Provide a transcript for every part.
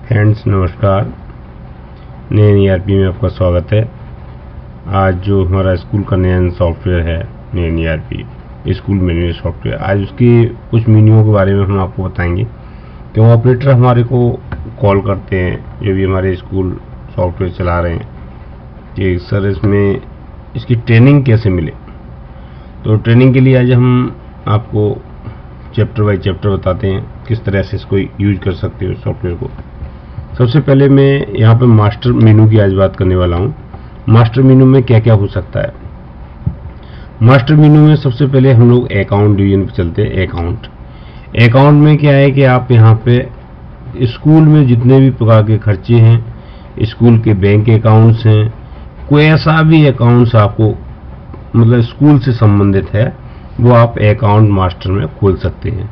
Friends नमस्कार। नए ERP में आपका स्वागत है। आज जो हमारा स्कूल का नया सॉफ्टवेयर है नए ERP स्कूल मैनेजर सॉफ्टवेयर, आज उसकी कुछ मीनिंगों के बारे में हम आपको बताएंगे कि वो ऑपरेटर हमारे को कॉल करते हैं जो भी हमारे स्कूल सॉफ्टवेयर चला रहे हैं कि सर इसमें इसकी ट्रेनिंग कैसे मिले। तो ट्रेनिंग के लिए आज हम आपको चैप्टर बाय चैप्टर बताते हैं किस तरह से इसको यूज कर सकते हो सॉफ्टवेयर को। सबसे पहले मैं यहाँ पे मास्टर मेनू की आज बात करने वाला हूँ। मास्टर मेनू में क्या क्या हो सकता है। मास्टर मेनू में सबसे पहले हम लोग अकाउंट डिवीजन पे चलते हैं। अकाउंट में क्या है कि आप यहाँ पे स्कूल में जितने भी प्रकार के खर्चे हैं, स्कूल के बैंक अकाउंट्स हैं, कोई ऐसा भी अकाउंट्स आपको मतलब स्कूल से संबंधित है वो आप अकाउंट मास्टर में खोल सकते हैं।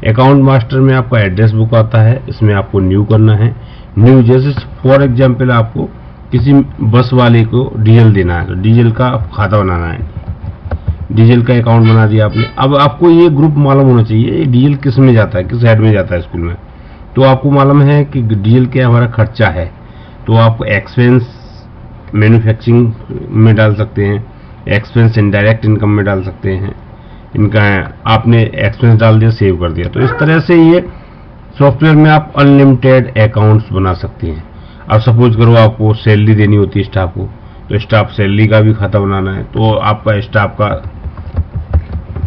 अकाउंट मास्टर में आपका एड्रेस बुक आता है, इसमें आपको न्यू करना है। न्यू जैसे फॉर एग्जांपल आपको किसी बस वाले को डीजल देना है तो डीजल का खाता बनाना है, डीजल का अकाउंट बना दिया आपने। अब आपको ये ग्रुप मालूम होना चाहिए ये डीजल किस में जाता है, किस हेड में जाता है स्कूल में। तो आपको मालूम है कि डीजल क्या हमारा खर्चा है, तो आप एक्सपेंस मैन्युफैक्चरिंग में डाल सकते हैं, एक्सपेंस इनडायरेक्ट इनकम में डाल सकते हैं। इनका आपने एक्सपेंस डाल दिया, सेव कर दिया। तो इस तरह से ये सॉफ्टवेयर में आप अनलिमिटेड अकाउंट्स बना सकते हैं। अब सपोज करो आपको सैलरी देनी होती है स्टाफ को, तो स्टाफ सैलरी का भी खाता बनाना है, तो आपका स्टाफ का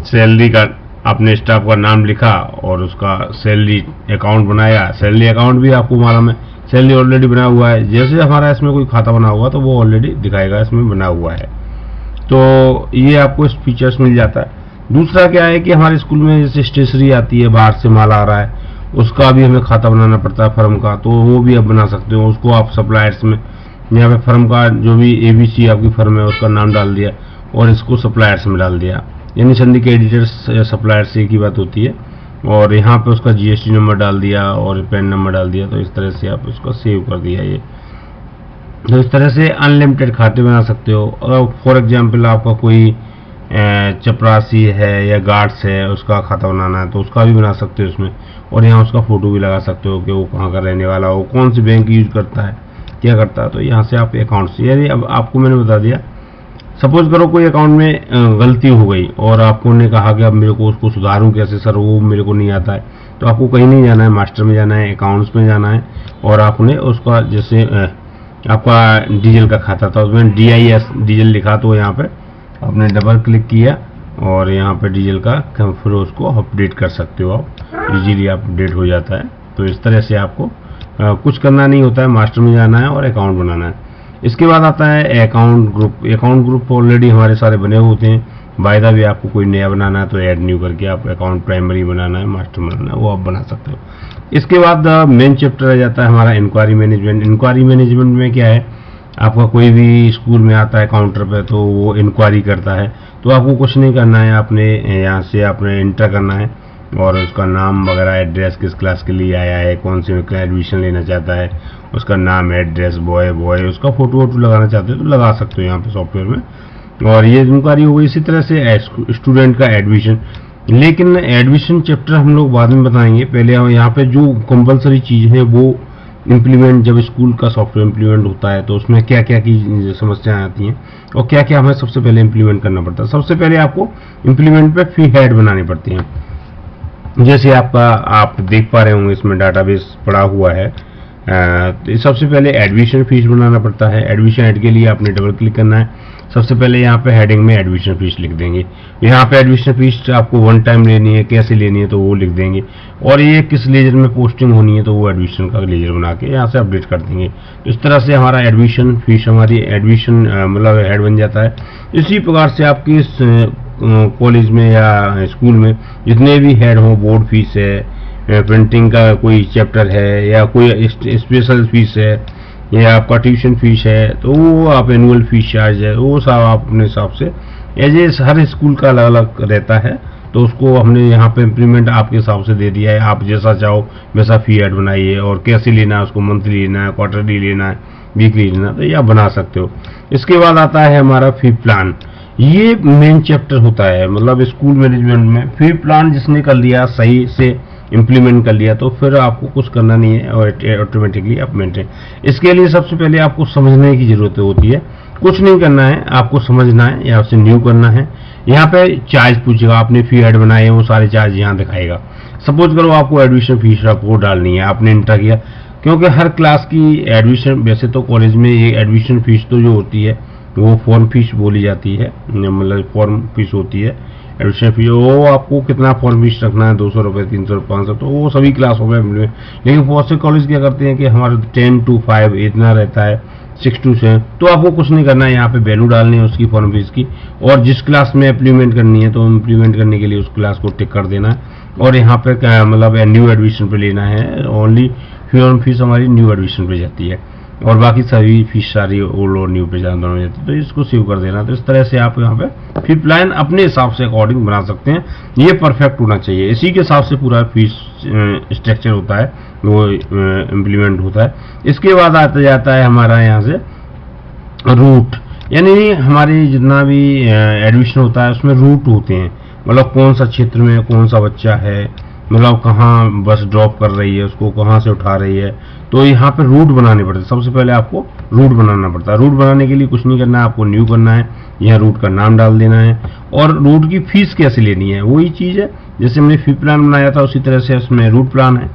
सैलरी का आपने स्टाफ का नाम लिखा और उसका सैलरी अकाउंट बनाया। सैलरी अकाउंट भी आपको मालूम है सैलरी ऑलरेडी बना हुआ है, जैसे हमारा इसमें कोई खाता बना हुआ तो वो ऑलरेडी दिखाएगा इसमें बना हुआ है। तो ये आपको इस फीचर्स मिल जाता है। दूसरा क्या है कि हमारे स्कूल में जैसे स्टेशनरी आती है, बाहर से माल आ रहा है, उसका भी हमें खाता बनाना पड़ता है फर्म का, तो वो भी आप बना सकते हो। उसको आप सप्लायर्स में यहाँ पे फर्म का जो भी ABC आपकी फर्म है उसका नाम डाल दिया और इसको सप्लायर्स में डाल दिया, यानी संधि के एडिटर्स या सप्लायर्स एक ही बात होती है। और यहाँ पे उसका GST नंबर डाल दिया और पैन नंबर डाल दिया, तो इस तरह से आप उसको सेव कर दिया। ये तो इस तरह से अनलिमिटेड खाते बना सकते हो। अगर फॉर एग्जाम्पल आपका कोई चपरासी है या गार्ड्स है उसका खाता बनाना है तो उसका भी बना सकते हो उसमें, और यहाँ उसका फोटो भी लगा सकते हो कि वो कहाँ का रहने वाला हो, कौन सी बैंक यूज करता है, क्या करता है। तो यहाँ से आप अकाउंट्स, यानी अब आपको मैंने बता दिया सपोज करो कोई अकाउंट में गलती हो गई और आपको ने कहा कि अब मेरे को उसको सुधारूं कैसे सर, वो मेरे को नहीं आता है। तो आपको कहीं नहीं जाना है, मास्टर में जाना है, अकाउंट्स में जाना है और आपने उसका जैसे आपका डीजल का खाता था उसमें DIS डीजल लिखा, तो यहाँ पे आपने डबल क्लिक किया और यहाँ पे डीजल का फिर उसको अपडेट कर सकते हो आप, इजीली अपडेट हो जाता है। तो इस तरह से आपको कुछ करना नहीं होता है, मास्टर में जाना है और अकाउंट बनाना है। इसके बाद आता है account group. Account group already हमारे सारे बने होते हैं, बाय द वे आपको कोई नया बनाना है तो ऐड न्यू करके आप अकाउंट प्राइमरी बनाना है, मास्टर बनाना है, वो आप बना सकते हो। इसके बाद मेन चैप्टर आ जाता है हमारा इंक्वायरी मैनेजमेंट। इंक्वायरी मैनेजमेंट में क्या है, आपका कोई भी स्कूल में आता है काउंटर पे तो वो इंक्वायरी करता है, तो आपको कुछ नहीं करना है, आपने यहाँ से आपने इंटर करना है और उसका नाम वगैरह, एड्रेस, किस क्लास के लिए आया है, कौन से में एडमिशन लेना चाहता है, उसका नाम, एड्रेस, बॉय, उसका फोटो वोटो लगाना चाहते हो तो लगा सकते हो यहाँ पे सॉफ्टवेयर में। और ये इंक्वायरी हो गई। इसी तरह से स्टूडेंट का एडमिशन, लेकिन एडमिशन चैप्टर हम लोग बाद में बताएंगे। पहले यहाँ पे जो कंपलसरी चीज़ है वो इम्प्लीमेंट, जब स्कूल का सॉफ्टवेयर इम्प्लीमेंट होता है तो उसमें क्या क्या की समस्याएं आती हैं और क्या क्या हमें सबसे पहले इम्प्लीमेंट करना पड़ता है। सबसे पहले आपको इम्प्लीमेंट पे फी हेड बनानी पड़ती हैं। जैसे आपका आप देख पा रहे होंगे इसमें डाटाबेस पड़ा हुआ है। तो सबसे पहले एडमिशन फीस बनाना पड़ता है। एडमिशन हेड के लिए आपने डबल क्लिक करना है। सबसे पहले यहाँ पे हेडिंग में एडमिशन फीस लिख देंगे। यहाँ पे एडमिशन फीस आपको वन टाइम लेनी है, कैसे लेनी है तो वो लिख देंगे, और ये किस लेजर में पोस्टिंग होनी है तो वो एडमिशन का लेजर बना के यहाँ से अपडेट कर देंगे। तो इस तरह से हमारा एडमिशन फीस, हमारी एडमिशन मतलब हेड बन जाता है। इसी प्रकार से आपकी कॉलेज में या स्कूल में जितने भी हेड हों, बोर्ड फीस है, प्रिंटिंग का कोई चैप्टर है या कोई स्पेशल फीस है या आपका ट्यूशन फीस है, तो वो आप एनुअल फीस चार्ज है वो सब आप अपने हिसाब से एज हर स्कूल का अलग अलग रहता है, तो उसको हमने यहाँ पे इम्प्लीमेंट आपके हिसाब से दे दिया है। आप जैसा चाहो वैसा फी ऐड बनाइए और कैसे लेना है, उसको मंथली लेना है, क्वार्टरली लेना है, वीकली लेना है, तो ये आप बना सकते हो। इसके बाद आता है हमारा फी प्लान। ये मेन चैप्टर होता है, मतलब स्कूल मैनेजमेंट में फी प्लान जिसने कर लिया सही से इम्प्लीमेंट कर लिया तो फिर आपको कुछ करना नहीं है और ऑटोमेटिकली आप मेंटेन। इसके लिए सबसे पहले आपको समझने की जरूरत होती है, कुछ नहीं करना है, आपको समझना है या उसे न्यू करना है। यहाँ पे चार्ज पूछेगा, आपने फी हेड बनाए हैं, वो सारे चार्ज यहाँ दिखाएगा। सपोज करो आपको एडमिशन फीस आपको डालनी है, आपने इंटर किया, क्योंकि हर क्लास की एडमिशन, वैसे तो कॉलेज में ये एडमिशन फीस तो जो होती है वो फॉर्म फीस बोली जाती है, मतलब फॉर्म फीस होती है एडमिशन फीस। वो आपको कितना फॉर्म फीस रखना है, 200 रुपये, 300, 500, तो वो सभी क्लासों में मिले। लेकिन बहुत से कॉलेज क्या करते हैं कि हमारा 10 to 5 इतना रहता है, 6 to 7, तो आपको कुछ नहीं करना है, यहाँ पे वैल्यू डालनी है उसकी फॉर्म फीस की, और जिस क्लास में इम्प्लीमेंट करनी है तो इम्प्लीमेंट करने के लिए उस क्लास को टिक कर देना है। और यहाँ पे मतलब न्यू एडमिशन पे लेना है, ओनली फॉर्म फीस हमारी न्यू एडमिशन पे जाती है, और बाकी सभी फीस सारी ओल्ड और न्यू पे दोनों जाती है। तो इसको सेव कर देना। तो इस तरह से आप यहाँ पे फी प्लान अपने हिसाब से अकॉर्डिंग बना सकते हैं। ये परफेक्ट होना चाहिए, इसी के हिसाब से पूरा फीस स्ट्रक्चर होता है, वो इम्प्लीमेंट होता है। इसके बाद आता जाता है हमारा यहाँ से रूट, यानी हमारे जितना भी एडमिशन होता है उसमें रूट होते हैं, मतलब कौन सा क्षेत्र में कौन सा बच्चा है, मतलब कहाँ बस ड्रॉप कर रही है, उसको कहाँ से उठा रही है, तो यहाँ पे रूट बनाने पड़ते हैं। सबसे पहले आपको रूट बनाना पड़ता है। रूट बनाने के लिए कुछ नहीं करना है, आपको न्यू करना है, यहाँ रूट का नाम डाल देना है, और रूट की फीस कैसे लेनी है वही चीज़ है जैसे हमने फी प्लान बनाया था, उसी तरह से उसमें रूट प्लान है।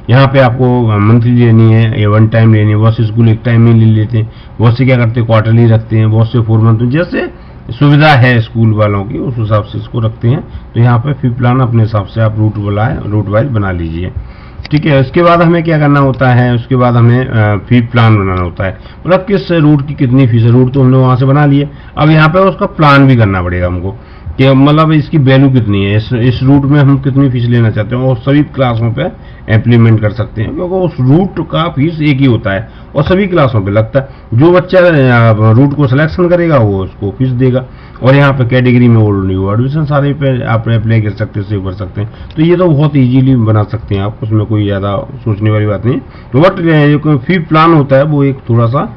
यहाँ पे आपको मंथली लेनी है या वन टाइम लेनी है, बहुत से स्कूल एक टाइम में ले लेते हैं, बहुत से क्या करते हैं क्वार्टरली रखते हैं, बहुत से 4 मंथ, जैसे सुविधा है स्कूल वालों की उस हिसाब से इसको रखते हैं। तो यहाँ पे फी प्लान अपने हिसाब से आप रूट वाइज बना लीजिए, ठीक है। उसके बाद हमें क्या करना होता है, उसके बाद हमें फी प्लान बनाना होता है, मतलब किस रूट की कितनी फीस है। रूट तो हमने वहां से बना लिए, अब यहाँ पे उसका प्लान भी करना पड़ेगा हमको कि मतलब इसकी वैल्यू कितनी है, इस रूट में हम कितनी फीस लेना चाहते हैं, और सभी क्लासों पे इम्प्लीमेंट कर सकते हैं, क्योंकि उस रूट का फीस एक ही होता है और सभी क्लासों पे लगता है। जो बच्चा रूट को सिलेक्शन करेगा वो उसको फीस देगा, और यहाँ पे कैटेगरी में ओल्ड न्यू एडमिशन सारे पे आप अप्लाई कर सकते हैं, सेव कर सकते हैं। तो ये तो बहुत इजीली बना सकते हैं आप, उसमें कोई ज़्यादा सोचने वाली बात नहीं। बट जो फी प्लान होता है वो एक थोड़ा सा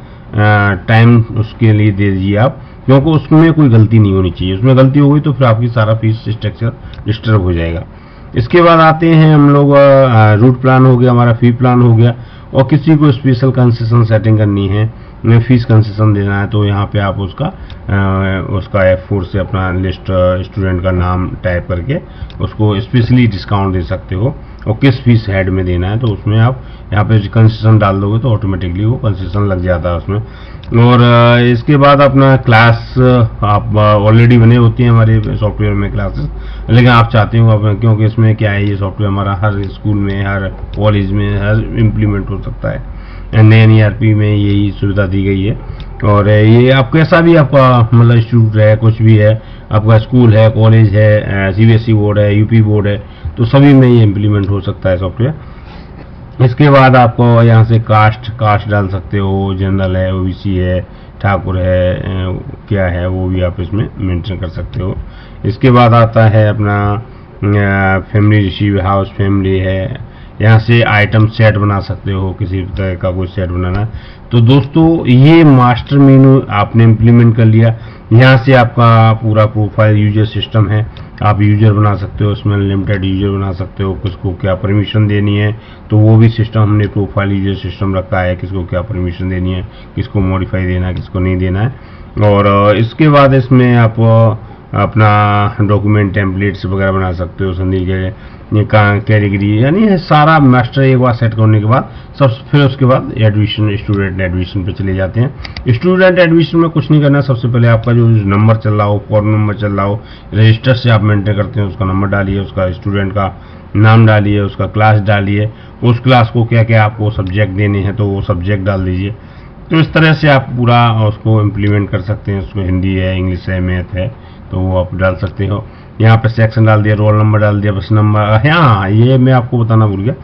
टाइम उसके लिए दे दीजिए आप, क्योंकि उसमें कोई गलती नहीं होनी चाहिए। उसमें गलती हो गई तो फिर आपकी सारा फीस स्ट्रक्चर डिस्टर्ब हो जाएगा। इसके बाद आते हैं हम लोग, रूट प्लान हो गया, हमारा फी प्लान हो गया, और किसी को स्पेशल कंसेशन सेटिंग करनी है, फीस कंसेशन देना है, तो यहाँ पे आप उसका F4 से अपना लिस्ट स्टूडेंट का नाम टाइप करके उसको स्पेशली डिस्काउंट दे सकते हो, और किस फीस हेड में देना है तो उसमें आप यहाँ पे कंसेशन डाल दोगे तो ऑटोमेटिकली वो कंसेशन लग जाता है उसमें। और इसके बाद अपना क्लास आप ऑलरेडी बने होती हैं हमारे सॉफ्टवेयर में क्लासेस, लेकिन आप चाहते हो क्योंकि इसमें क्या है, ये सॉफ्टवेयर हमारा हर स्कूल में, हर कॉलेज में, हर इम्प्लीमेंट हो सकता है। NANERP में यही सुविधा दी गई है। और ये आप कैसा भी आपका मतलब इंस्टीट्यूट है, कुछ भी है, आपका स्कूल है, कॉलेज है, CBSE बोर्ड है, UP बोर्ड है, तो सभी में ये इम्प्लीमेंट हो सकता है सॉफ्टवेयर। इसके बाद आपको यहाँ से कास्ट डाल सकते हो, जनरल है, OBC है, ठाकुर है, क्या है वो भी आप इसमें मेंशन कर सकते हो। इसके बाद आता है अपना फैमिली रिसीव हाउस फैमिली है, यहाँ से आइटम सेट बना सकते हो, किसी तरह का कोई सेट बनाना। तो दोस्तों ये मास्टर मेनू आपने इम्प्लीमेंट कर लिया। यहाँ से आपका पूरा प्रोफाइल यूजर सिस्टम है, आप यूजर बना सकते हो, उसमें लिमिटेड यूजर बना सकते हो, किसको क्या परमिशन देनी है, तो वो भी सिस्टम हमने प्रोफाइल यूजर सिस्टम रखा है, किसको क्या परमिशन देनी है, किसको मॉडिफाई देना है, किसको नहीं देना है। और इसके बाद इसमें आप अपना डॉक्यूमेंट टेम्पलेट्स वगैरह बना सकते हो, संदीप के कैटेगरी, यानी सारा मास्टर एक बार सेट करने के बाद फिर उसके बाद एडमिशन, स्टूडेंट एडमिशन पे चले जाते हैं। स्टूडेंट एडमिशन में कुछ नहीं करना, सबसे पहले आपका जो नंबर चल रहा हो, फॉर्म नंबर चल रहा हो, रजिस्टर से आप मेंटेन करते हैं, उसका नंबर डालिए, उसका स्टूडेंट का नाम डालिए, उसका क्लास डालिए, उस क्लास को क्या क्या आपको सब्जेक्ट देने हैं तो वो सब्जेक्ट डाल दीजिए। तो इस तरह से आप पूरा उसको इम्प्लीमेंट कर सकते हैं। उसमें हिंदी है, इंग्लिश है, मैथ है, तो वो आप डाल सकते हो। यहाँ पे सेक्शन डाल दिया, रोल नंबर डाल दिया, बस नंबर। हाँ, ये मैं आपको बताना भूल गया,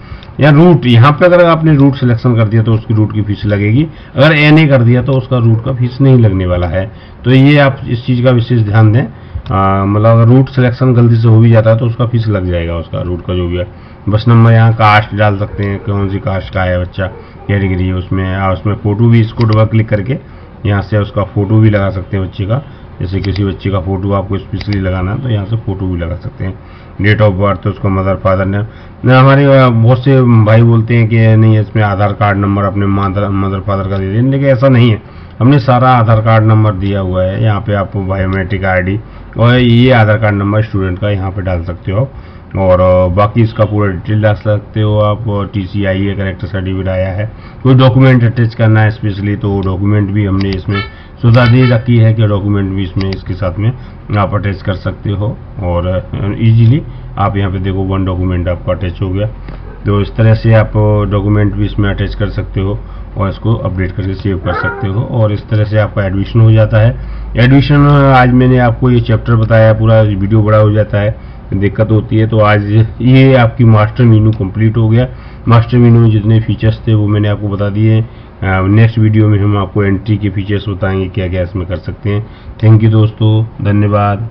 या रूट, यहाँ पे अगर आपने रूट सिलेक्शन कर दिया तो उसकी रूट की फीस लगेगी, अगर NA कर दिया तो उसका रूट का फीस नहीं लगने वाला है। तो ये आप इस चीज़ का विशेष ध्यान दें। मतलब अगर रूट सिलेक्शन गलती से हो भी जाता है तो उसका फीस लग जाएगा, उसका रूट का जो भी है। बस नंबर, यहाँ कास्ट डाल सकते हैं, कौन सी कास्ट का है बच्चा, कैटेगरी, उसमें फ़ोटो भी इसको डबल क्लिक करके यहाँ से उसका फ़ोटो भी लगा सकते हैं बच्चे का। जैसे किसी बच्चे का फ़ोटो आपको स्पेशली लगाना है तो यहाँ से फ़ोटो भी लगा सकते हैं। डेट ऑफ बर्थ, उसका मदर फादर नेम। हमारे बहुत से भाई बोलते हैं कि नहीं इसमें आधार कार्ड नंबर अपने मदर फादर का दे दें, लेकिन ऐसा नहीं है। हमने सारा आधार कार्ड नंबर दिया हुआ है। यहाँ पे आप बायोमेट्रिक आईडी और ये आधार कार्ड नंबर स्टूडेंट का यहाँ पे डाल सकते हो और बाकी इसका पूरा डिटेल डाल सकते हो आप। TCI करेक्टर सर्टिफिकेट आया है, कोई डॉक्यूमेंट अटैच करना है स्पेशली तो डॉक्यूमेंट भी हमने इसमें सुविधा दे रखी है कि डॉक्यूमेंट भी इसमें इसके साथ में आप अटैच कर सकते हो और इजीली आप यहाँ पे देखो 1 डॉक्यूमेंट आपका अटैच हो गया। तो इस तरह से आप डॉक्यूमेंट भी इसमें अटैच कर सकते हो और इसको अपडेट करके सेव कर सकते हो और इस तरह से आपका एडमिशन हो जाता है। एडमिशन आज मैंने आपको ये चैप्टर बताया, पूरा वीडियो बड़ा हो जाता है, दिक्कत होती है। तो आज ये आपकी मास्टर मेनू कंप्लीट हो गया। मास्टर मेनू में जितने फीचर्स थे वो मैंने आपको बता दिए। नेक्स्ट वीडियो में हम आपको एंट्री के फीचर्स बताएंगे क्या क्या इसमें कर सकते हैं। थैंक यू दोस्तों, धन्यवाद।